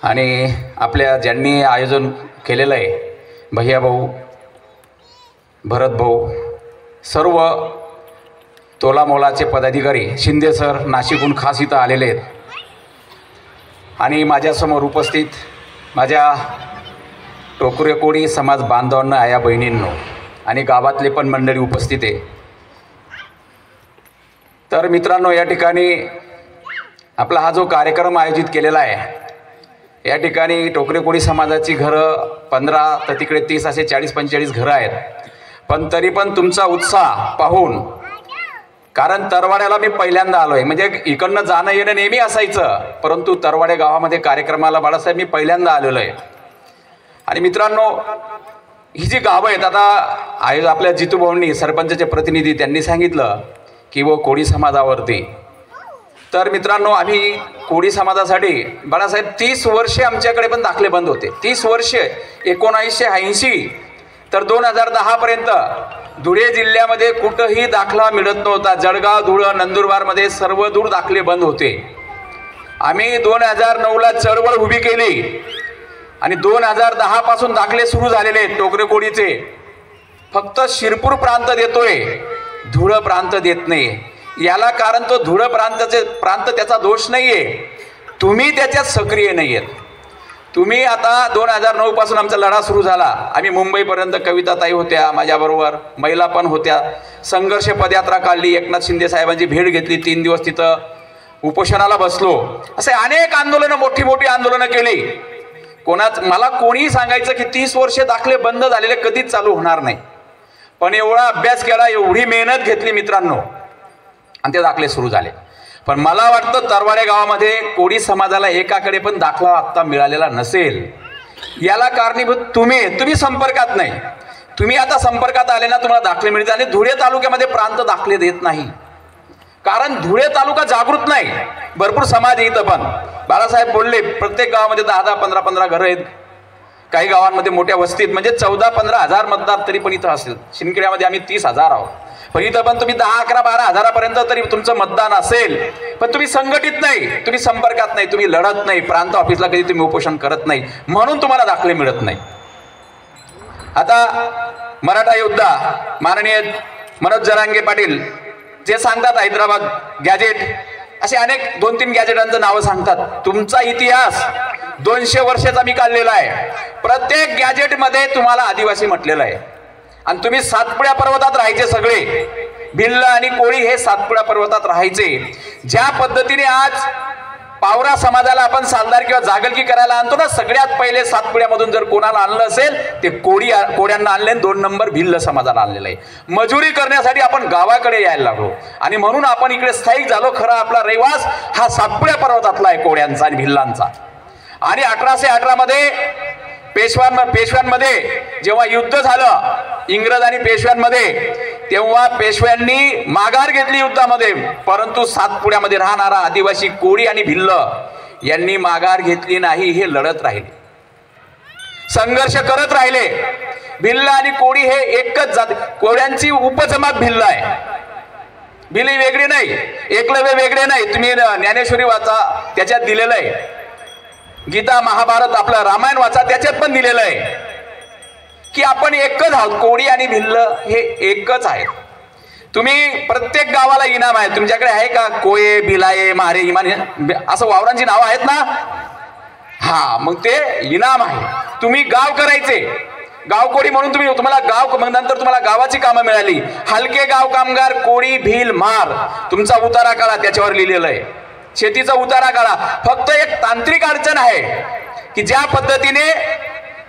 आणि आपल्या ज्यांनी आयोजन केलेलं आहे, भैया भाऊ, भरत भाऊ, सर्व तोलामोलाचे पदाधिकारी, शिंदे सर नाशिकहून खास इथं आलेले आहेत. आणि माझ्यासमोर उपस्थित माझ्या टोकरे कोळी समाज बांधवांना, आया बहिणींनो आणि गावातले पण मंडळी उपस्थित आहे. तर मित्रांनो, या ठिकाणी आपला हा जो कार्यक्रम आयोजित केलेला आहे, या ठिकाणी टोकरे कोळी समाजाची घरं 15 तर तिकडे 30 असे 40-45 घरं आहेत. पण तरी पण तुमचा उत्साह पाहून, कारण तरवाड्याला मी पहिल्यांदा आलो आहे, म्हणजे इकडनं जाणं येणं नेहमी असायचं, परंतु तरवाडे गावामध्ये कार्यक्रमाला बाळासाहेब मी पहिल्यांदा आलेलो आहे. आणि मित्रांनो, ही जी गावं आहेत, आता आपल्या जितू भाऊंनी, सरपंचाचे प्रतिनिधी, त्यांनी सांगितलं की वो कोळी समाजावरती. तर मित्रांनो, आम्ही कोळी समाजासाठी बाळासाहेब 30 वर्षे आमच्याकडे पण दाखले बंद होते. 30 वर्षे 1980 तर 2010 पर्यंत धुळे जिल्ह्यामध्ये कुठंही दाखला मिळत नव्हता. जळगाव, धुळं, नंदुरबारमध्ये सर्व दूर दाखले बंद होते. आम्ही 2009ला चळवळ उभी केली आणि 2010 पासून दाखले सुरू झालेले आहेत टोकरे कोळीचे. फक्त शिरपूर प्रांत देतोय, धुळं प्रांत देत नाही. याला कारण तो धुळं प्रांत त्याचा दोष नाहीये, तुम्ही त्याच्यात सक्रिय नाही आहेत. तुम्ही आता 2009 पासून आमचा लढा सुरू झाला. आम्ही मुंबईपर्यंत, कविताताई होत्या माझ्याबरोबर, महिला पण होत्या, संघर्ष पदयात्रा काढली, एकनाथ शिंदे साहेबांची भेट घेतली, 3 दिवस तिथं उपोषणाला बसलो. असे अनेक आंदोलनं, मोठी मोठी आंदोलनं केली. मला कोणीही सांगायचं की 30 वर्षे दाखले बंद झालेले कधीच चालू होणार नाही, पण एवढा अभ्यास केला, एवढी मेहनत घेतली मित्रांनो, आणि ते दाखले सुरू झाले. पण मला वाटतं तरवाडे गावामध्ये कोळी समाजाला एकाकडे पण दाखला आत्ता मिळालेला नसेल. याला कारणीभूत तुम्ही संपर्कात नाही. तुम्ही आता संपर्कात आले ना, तुम्हाला दाखले मिळतील. आणि धुळे तालुक्यामध्ये प्रांत दाखले देत नाही, कारण धुळे तालुका जागृत नाही. भरपूर समाज आहे इथं, पण बाळासाहेब बोलले प्रत्येक गावामध्ये 10-10, 15-15 घरं आहेत. काही गावांमध्ये मोठ्या वस्तीत म्हणजे 14-15 हजार मतदार तरी पण इथं असेल. शिंदखेड्यामध्ये आम्ही 30,000 आहोत, पण इथं पण तुम्ही 10-11-12 हजारापर्यंत तरी तुमचं मतदान असेल. पण तुम्ही संघटित नाही, तुम्ही संपर्कात नाही, तुम्ही लढत नाही, प्रांत ऑफिसला कधी तुम्ही उपोषण करत नाही, म्हणून तुम्हाला दाखले मिळत नाही. आता मराठा योद्धा माननीय मनोज जरांगे पाटील जे सांगतात, हैदराबाद गॅजेट, असे अनेक 2-3 गॅजेटांचं नावं सांगतात. तुमचा इतिहास 200 वर्षाचा मी काढलेला आहे. प्रत्येक गॅजेटमध्ये तुम्हाला आदिवासी म्हटलेलं आहे. आणि तुम्ही सातपुड्या पर्वतात राहायचे सगळे, भिल्ल आणि कोळी हे सातपुड्या पर्वतात राहायचे. ज्या पद्धतीने आज पावरा समाजाला आपण सालदार किंवा जागलकी करायला आणतो ना, सगळ्यात पहिले सातपुड्यामधून जर कोणाला आणलं असेल ते कोळ्यांना आणले, 2 नंबर भिल्ल समाजाला आणलेलं आहे. मजुरी करण्यासाठी आपण गावाकडे यायला लागलो आणि म्हणून आपण इकडे स्थायिक झालो. खरा आपला रहिवास हा सातपुड्या पर्वतातला आहे, कोळ्यांचा आणि भिल्लांचा. आणि 1818 मध्ये पेशव्यांमध्ये जेव्हा युद्ध झालं इंग्रज आणि पेशव्यांमध्ये, तेव्हा पेशव्यांनी माघार घेतली युद्धामध्ये, परंतु सातपुड्यामध्ये राहणारा आदिवासी कोळी आणि भिल्ल यांनी माघार घेतली नाही. हे लढत राहिले, संघर्ष करत राहिले. भिल्ल आणि कोळी हे एकच जात. कोळ्यांची उपजमात भिल्ल आहे, भिल्ली वेगळी नाही, एकलव्य वेगळे नाही. तुम्ही ज्ञानेश्वरी वाचा, त्याच्यात दिलेलं आहे. गीता, महाभारत, आपलं रामायण वाचा, त्याच्यात पण दिलेलं आहे की आपण एकच आहोत. कोळी आणि भिल्ल हे एकच आहेत. तुम्ही प्रत्येक गावाला इनाम आहे. तुमच्याकडे आहे का कोये, भिलाये, मारे, इमान असं वावरांची नावं आहेत ना? हा, मग ते इनाम आहे. तुम्ही गाव करायचे, गावकोळी म्हणून तुम्हाला गाव, मग नंतर तुम्हाला गावाची कामं मिळाली. हलके गाव कामगार कोळी, भिल, मार, तुमचा उतारा काढा, त्याच्यावर लिहिलेलं आहे. शेतीचा उतारा काढा. फक्त एक तांत्रिक अडचण आहे की ज्या पद्धतीने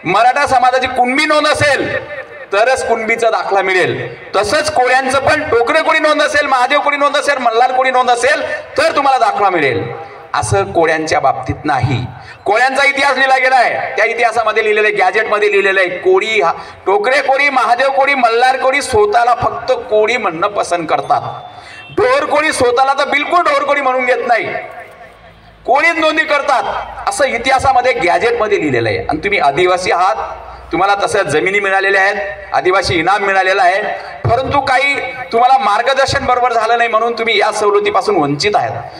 मराठा समाजाची कुणबी नोंद असेल तरच कुणबीचा दाखला मिळेल, तसंच कोळ्यांचं पण टोकरे कोळी नोंद असेल, महादेव कोळी नोंद असेल, मल्हार कोळी नोंद असेल तर तुम्हाला दाखला मिळेल. असं कोळ्यांच्या बाबतीत नाही. कोळ्यांचा इतिहास लिहिला गेला आहे, त्या इतिहासामध्ये लिहिलेलं आहे, गॅजेटमध्ये लिहिलेलं आहे, कोळी टोकरे कोळी, महादेव कोळी, मल्हार कोळी स्वतःला फक्त कोळी म्हणणं पसंत करतात. ढोर कोळी स्वतःला तर बिलकुल ढोर कोळी म्हणून घेत नाही, कोळीच नोंदणी करतात असं इतिहासामध्ये गॅजेटमध्ये लिहिलेलं आहे. आणि तुम्ही आदिवासी आहात, तुम्हाला तसं जमिनी मिळालेल्या आहेत, आदिवासी इनाम मिळालेलं आहे, परंतु काही तुम्हाला मार्गदर्शन बरोबर झालं नाही म्हणून तुम्ही या सवलतीपासून वंचित आहात.